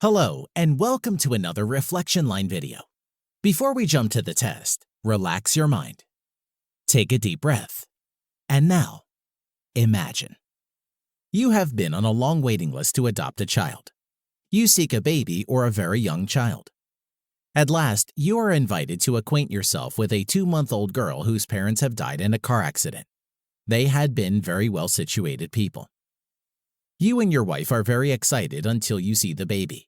Hello, and welcome to another reflection line video. Before we jump to the test, relax your mind. Take a deep breath. And now, imagine. You have been on a long waiting list to adopt a child. You seek a baby or a very young child. At last, you are invited to acquaint yourself with a 2-month-old girl whose parents have died in a car accident. They had been very well-situated people. You and your wife are very excited until you see the baby.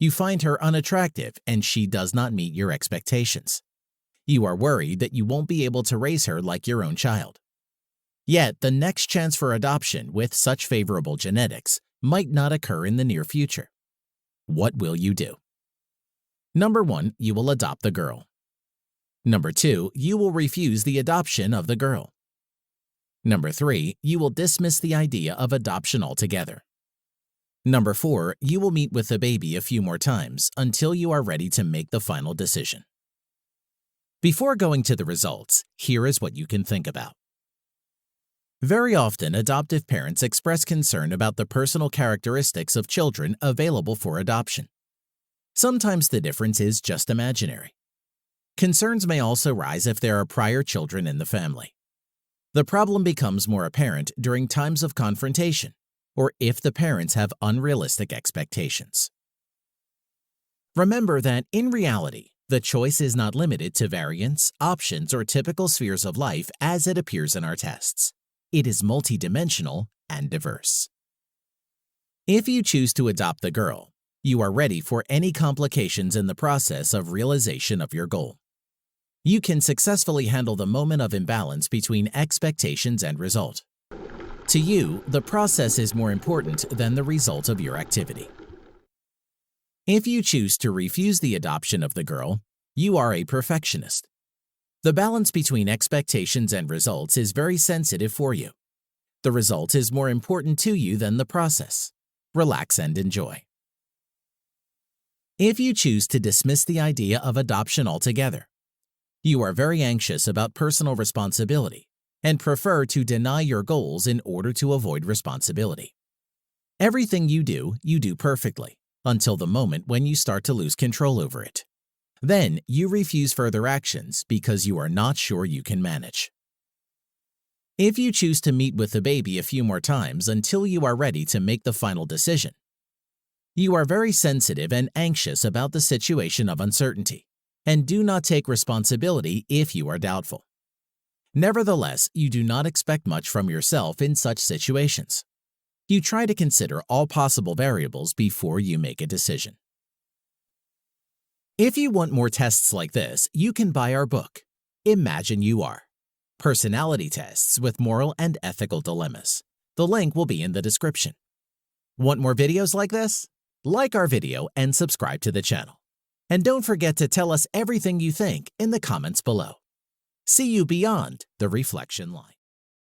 You find her unattractive and she does not meet your expectations. You are worried that you won't be able to raise her like your own child. Yet, the next chance for adoption with such favorable genetics might not occur in the near future. What will you do? Number 1, you will adopt the girl. Number 2, you will refuse the adoption of the girl. Number 3, you will dismiss the idea of adoption altogether. Number 4, you will meet with the baby a few more times until you are ready to make the final decision. Before going to the results, here is what you can think about. Very often, adoptive parents express concern about the personal characteristics of children available for adoption. Sometimes the difference is just imaginary. Concerns may also rise if there are prior children in the family. The problem becomes more apparent during times of confrontation, or if the parents have unrealistic expectations. Remember that, in reality, the choice is not limited to variants, options, or typical spheres of life as it appears in our tests. It is multidimensional and diverse. If you choose to adopt the girl, you are ready for any complications in the process of realization of your goal. You can successfully handle the moment of imbalance between expectations and result. To you, the process is more important than the result of your activity. If you choose to refuse the adoption of the girl, you are a perfectionist. The balance between expectations and results is very sensitive for you. The result is more important to you than the process. Relax and enjoy. If you choose to dismiss the idea of adoption altogether, you are very anxious about personal responsibility and prefer to deny your goals in order to avoid responsibility. Everything you do perfectly, until the moment when you start to lose control over it. Then, you refuse further actions because you are not sure you can manage. If you choose to meet with the baby a few more times until you are ready to make the final decision, you are very sensitive and anxious about the situation of uncertainty, and do not take responsibility if you are doubtful. Nevertheless, you do not expect much from yourself in such situations. You try to consider all possible variables before you make a decision. If you want more tests like this, you can buy our book, Imagine You Are: Personality Tests with Moral and Ethical Dilemmas. The link will be in the description. Want more videos like this? Like our video and subscribe to the channel. And don't forget to tell us everything you think in the comments below. See you beyond the reflection line.